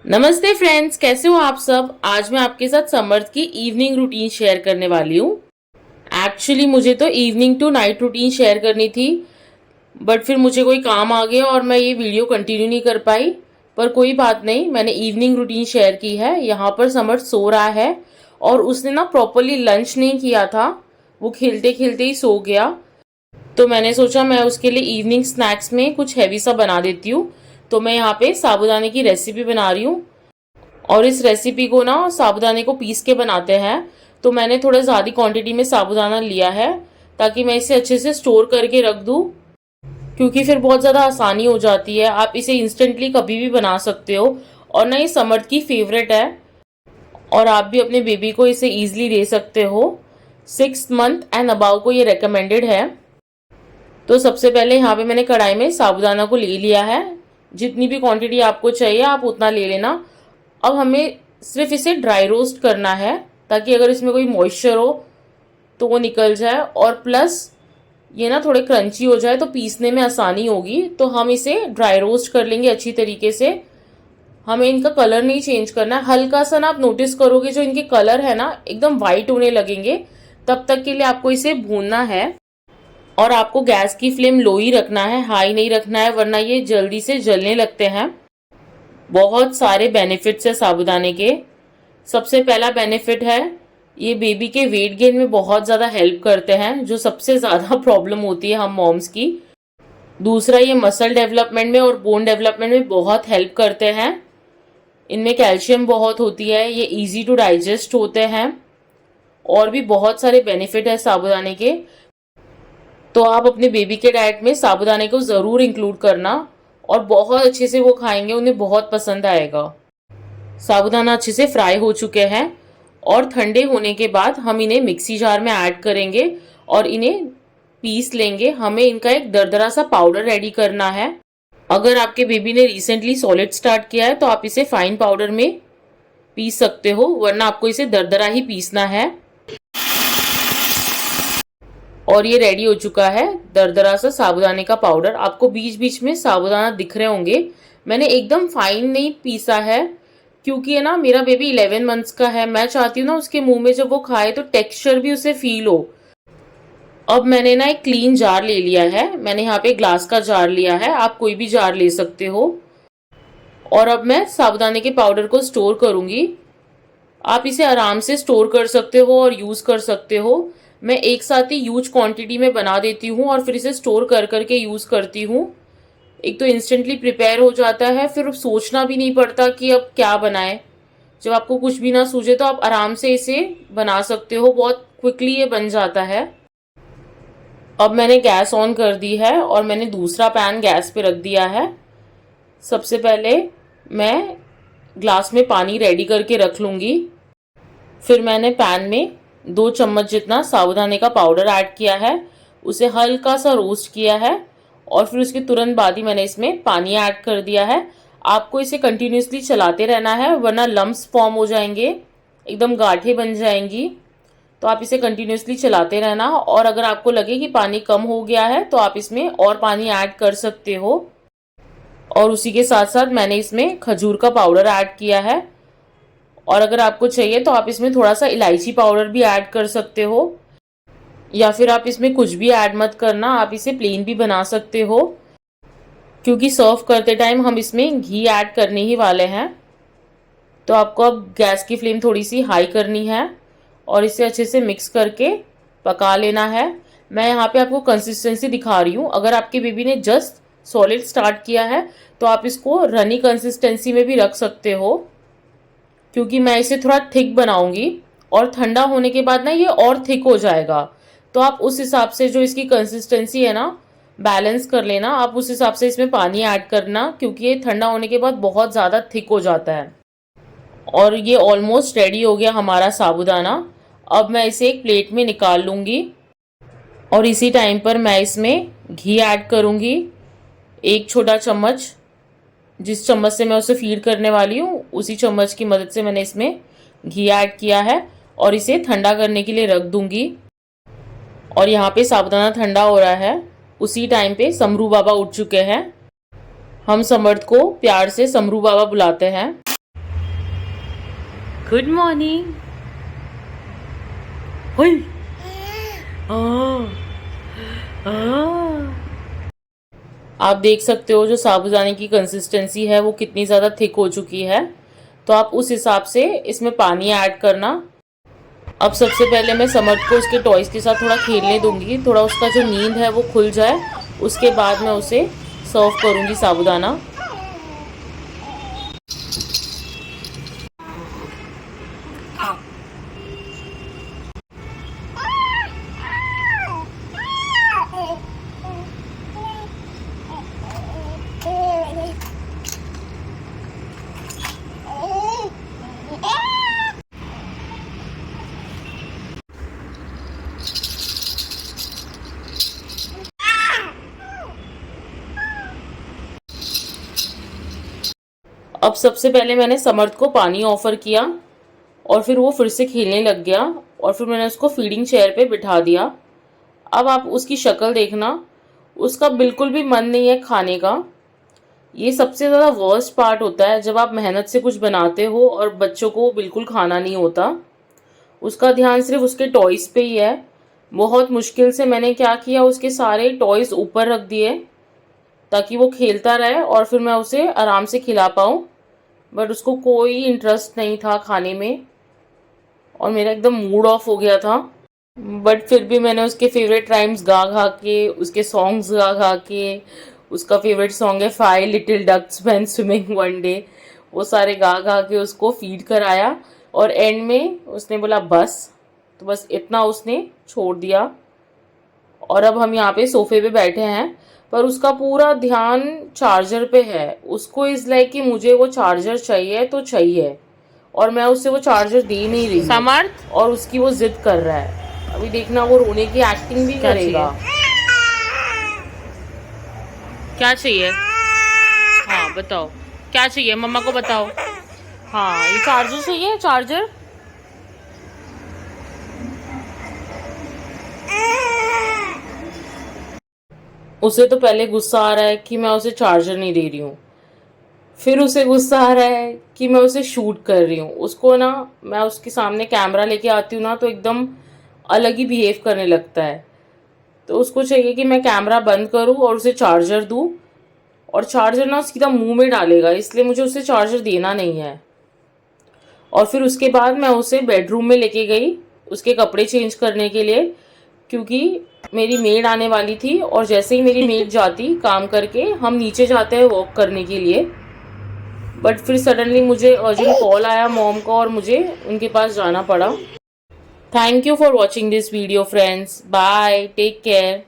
नमस्ते फ्रेंड्स, कैसे हो आप सब। आज मैं आपके साथ समर्थ की इवनिंग रूटीन शेयर करने वाली हूँ। एक्चुअली मुझे तो evening to night routine share करनी थी, बट फिर मुझे कोई काम आ गया और मैं ये वीडियो कंटिन्यू नहीं कर पाई। पर कोई बात नहीं, मैंने इवनिंग रूटीन शेयर की है। यहाँ पर समर्थ सो रहा है और उसने ना प्रॉपरली लंच नहीं किया था, वो खेलते खेलते ही सो गया। तो मैंने सोचा मैं उसके लिए इवनिंग स्नैक्स में कुछ हैवी सा बना देती हूँ। तो मैं यहाँ पे साबूदाने की रेसिपी बना रही हूँ और इस रेसिपी को ना साबूदाने को पीस के बनाते हैं। तो मैंने थोड़ा ज़्यादा क्वांटिटी में साबूदाना लिया है ताकि मैं इसे अच्छे से स्टोर करके रख दूँ, क्योंकि फिर बहुत ज़्यादा आसानी हो जाती है। आप इसे इंस्टेंटली कभी भी बना सकते हो और ना ये समर्थ की फेवरेट है और आप भी अपने बेबी को इसे ईजिली दे सकते हो। 6 मंथ एंड अबाव को ये रिकमेंडेड है। तो सबसे पहले यहाँ पे मैंने कढ़ाई में साबूदाना को ले लिया है। जितनी भी क्वांटिटी आपको चाहिए आप उतना ले लेना। अब हमें सिर्फ इसे ड्राई रोस्ट करना है ताकि अगर इसमें कोई मॉइस्चर हो तो वो निकल जाए, और प्लस ये ना थोड़े क्रंची हो जाए तो पीसने में आसानी होगी। तो हम इसे ड्राई रोस्ट कर लेंगे अच्छी तरीके से। हमें इनका कलर नहीं चेंज करना है। हल्का सा ना आप नोटिस करोगे जो इनके कलर है ना एकदम वाइट होने लगेंगे, तब तक के लिए आपको इसे भूनना है। और आपको गैस की फ्लेम लो ही रखना है, हाई नहीं रखना है, वरना ये जल्दी से जलने लगते हैं। बहुत सारे बेनिफिट्स है साबूदाने के। सबसे पहला बेनिफिट है ये बेबी के वेट गेन में बहुत ज़्यादा हेल्प करते हैं, जो सबसे ज़्यादा प्रॉब्लम होती है हम मॉम्स की। दूसरा, ये मसल डेवलपमेंट में और बोन डेवलपमेंट में बहुत हेल्प करते हैं। इनमें कैल्शियम बहुत होती है, ये इजी टू डाइजेस्ट होते हैं और भी बहुत सारे बेनिफिट है साबूदाने के। तो आप अपने बेबी के डाइट में साबूदाने को ज़रूर इंक्लूड करना और बहुत अच्छे से वो खाएंगे, उन्हें बहुत पसंद आएगा। साबूदाना अच्छे से फ्राई हो चुके हैं और ठंडे होने के बाद हम इन्हें मिक्सी जार में ऐड करेंगे और इन्हें पीस लेंगे। हमें इनका एक दरदरा सा पाउडर रेडी करना है। अगर आपके बेबी ने रिसेंटली सॉलिड स्टार्ट किया है तो आप इसे फाइन पाउडर में पीस सकते हो, वरना आपको इसे दरदरा ही पीसना है। और ये रेडी हो चुका है दरदरा सा साबूदाने का पाउडर। आपको बीच बीच में साबूदाना दिख रहे होंगे। मैंने एकदम फाइन नहीं पीसा है क्योंकि है ना मेरा बेबी 11 मंथ्स का है। मैं चाहती हूँ ना उसके मुंह में जब वो खाए तो टेक्सचर भी उसे फील हो। अब मैंने ना एक क्लीन जार ले लिया है। मैंने यहाँ पे ग्लास का जार लिया है, आप कोई भी जार ले सकते हो। और अब मैं साबूदाने के पाउडर को स्टोर करूँगी। आप इसे आराम से स्टोर कर सकते हो और यूज़ कर सकते हो। मैं एक साथ ही ह्यूज क्वांटिटी में बना देती हूँ और फिर इसे स्टोर कर करके यूज़ करती हूँ। एक तो इंस्टेंटली प्रिपेयर हो जाता है, फिर सोचना भी नहीं पड़ता कि अब क्या बनाए। जब आपको कुछ भी ना सूझे तो आप आराम से इसे बना सकते हो, बहुत क्विकली ये बन जाता है। अब मैंने गैस ऑन कर दी है और मैंने दूसरा पैन गैस पे रख दिया है। सबसे पहले मैं ग्लास में पानी रेडी करके रख लूँगी। फिर मैंने पैन में 2 चम्मच जितना साबूदाने का पाउडर ऐड किया है, उसे हल्का सा रोस्ट किया है और फिर उसके तुरंत बाद ही मैंने इसमें पानी ऐड कर दिया है। आपको इसे कंटिन्यूसली चलाते रहना है, वरना लम्प्स फॉर्म हो जाएंगे, एकदम गांठें बन जाएंगी। तो आप इसे कंटिन्यूसली चलाते रहना और अगर आपको लगे कि पानी कम हो गया है तो आप इसमें और पानी ऐड कर सकते हो। और उसी के साथ साथ मैंने इसमें खजूर का पाउडर ऐड किया है और अगर आपको चाहिए तो आप इसमें थोड़ा सा इलायची पाउडर भी ऐड कर सकते हो, या फिर आप इसमें कुछ भी ऐड मत करना, आप इसे प्लेन भी बना सकते हो क्योंकि सर्व करते टाइम हम इसमें घी ऐड करने ही वाले हैं। तो आपको अब गैस की फ्लेम थोड़ी सी हाई करनी है और इसे अच्छे से मिक्स करके पका लेना है। मैं यहाँ पे आपको कंसिस्टेंसी दिखा रही हूँ। अगर आपके बेबी ने जस्ट सॉलिड स्टार्ट किया है तो आप इसको रनी कंसिस्टेंसी में भी रख सकते हो, क्योंकि मैं इसे थोड़ा थिक बनाऊंगी और ठंडा होने के बाद ना ये और थिक हो जाएगा। तो आप उस हिसाब से जो इसकी कंसिस्टेंसी है ना बैलेंस कर लेना। आप उस हिसाब से इसमें पानी ऐड करना, क्योंकि ये ठंडा होने के बाद बहुत ज़्यादा थिक हो जाता है। और ये ऑलमोस्ट रेडी हो गया हमारा साबूदाना। अब मैं इसे एक प्लेट में निकाल लूँगी और इसी टाइम पर मैं इसमें घी ऐड करूँगी। 1 छोटा चम्मच, जिस चम्मच से मैं उसे फीड करने वाली हूँ उसी चम्मच की मदद से मैंने इसमें घी ऐड किया है और इसे ठंडा करने के लिए रख दूँगी। और यहाँ पे साबूदाना ठंडा हो रहा है, उसी टाइम पे समरू बाबा उठ चुके हैं। हम समर्थ को प्यार से समरू बाबा बुलाते हैं। Good morning. आप देख सकते हो जो साबूदाने की कंसिस्टेंसी है वो कितनी ज़्यादा थिक हो चुकी है, तो आप उस हिसाब से इसमें पानी ऐड करना। अब सबसे पहले मैं समर्थ को उसके टॉयज़ के साथ थोड़ा खेलने दूंगी, थोड़ा उसका जो नींद है वो खुल जाए, उसके बाद मैं उसे सर्व करूंगी साबूदाना। अब सबसे पहले मैंने समर्थ को पानी ऑफर किया और फिर वो फिर से खेलने लग गया और फिर मैंने उसको फीडिंग चेयर पे बिठा दिया। अब आप उसकी शक्ल देखना, उसका बिल्कुल भी मन नहीं है खाने का। ये सबसे ज़्यादा वर्स्ट पार्ट होता है जब आप मेहनत से कुछ बनाते हो और बच्चों को बिल्कुल खाना नहीं होता। उसका ध्यान सिर्फ उसके टॉयज़ पे ही है। बहुत मुश्किल से मैंने क्या किया, उसके सारे टॉयज़ ऊपर रख दिए ताकि वो खेलता रहे और फिर मैं उसे आराम से खिला पाऊँ, बट उसको कोई इंटरेस्ट नहीं था खाने में और मेरा एकदम मूड ऑफ हो गया था। बट फिर भी मैंने उसके फेवरेट राइम्स गा गा के, उसके सॉन्ग्स गा गा के, उसका फेवरेट सॉन्ग है 5 little ducks went swimming one day, वो सारे गा गा के उसको फीड कराया और एंड में उसने बोला बस, तो बस इतना उसने छोड़ दिया। और अब हम यहाँ पे सोफे पे बैठे हैं, पर उसका पूरा ध्यान चार्जर पे है। उसको इज लाइक कि मुझे वो चार्जर चाहिए तो चाहिए और मैं उससे वो चार्जर दे नहीं रही समर्थ, और उसकी वो जिद कर रहा है। अभी देखना वो रोने की एक्टिंग भी करेगा। क्या चाहिए? हाँ बताओ क्या चाहिए, मम्मा को बताओ। हाँ ये चार्जर चाहिए, चार्जर। उसे तो पहले गुस्सा आ रहा है कि मैं उसे चार्जर नहीं दे रही हूँ, फिर उसे गुस्सा आ रहा है कि मैं उसे शूट कर रही हूँ। उसको ना, मैं उसके सामने कैमरा लेके आती हूँ ना तो एकदम अलग ही बिहेव करने लगता है। तो उसको चाहिए कि मैं कैमरा बंद करूँ और उसे चार्जर दूँ, और चार्जर ना सीधा मुंह में डालेगा, इसलिए मुझे उसे चार्जर देना नहीं है। और फिर उसके बाद मैं उसे बेडरूम में लेके गई उसके कपड़े चेंज करने के लिए, क्योंकि मेरी मेड आने वाली थी और जैसे ही मेरी मेड जाती काम करके, हम नीचे जाते हैं वॉक करने के लिए। बट फिर सडनली मुझे अर्जेंट कॉल आया मॉम का और मुझे उनके पास जाना पड़ा। Thank you for watching this video friends, bye, take care.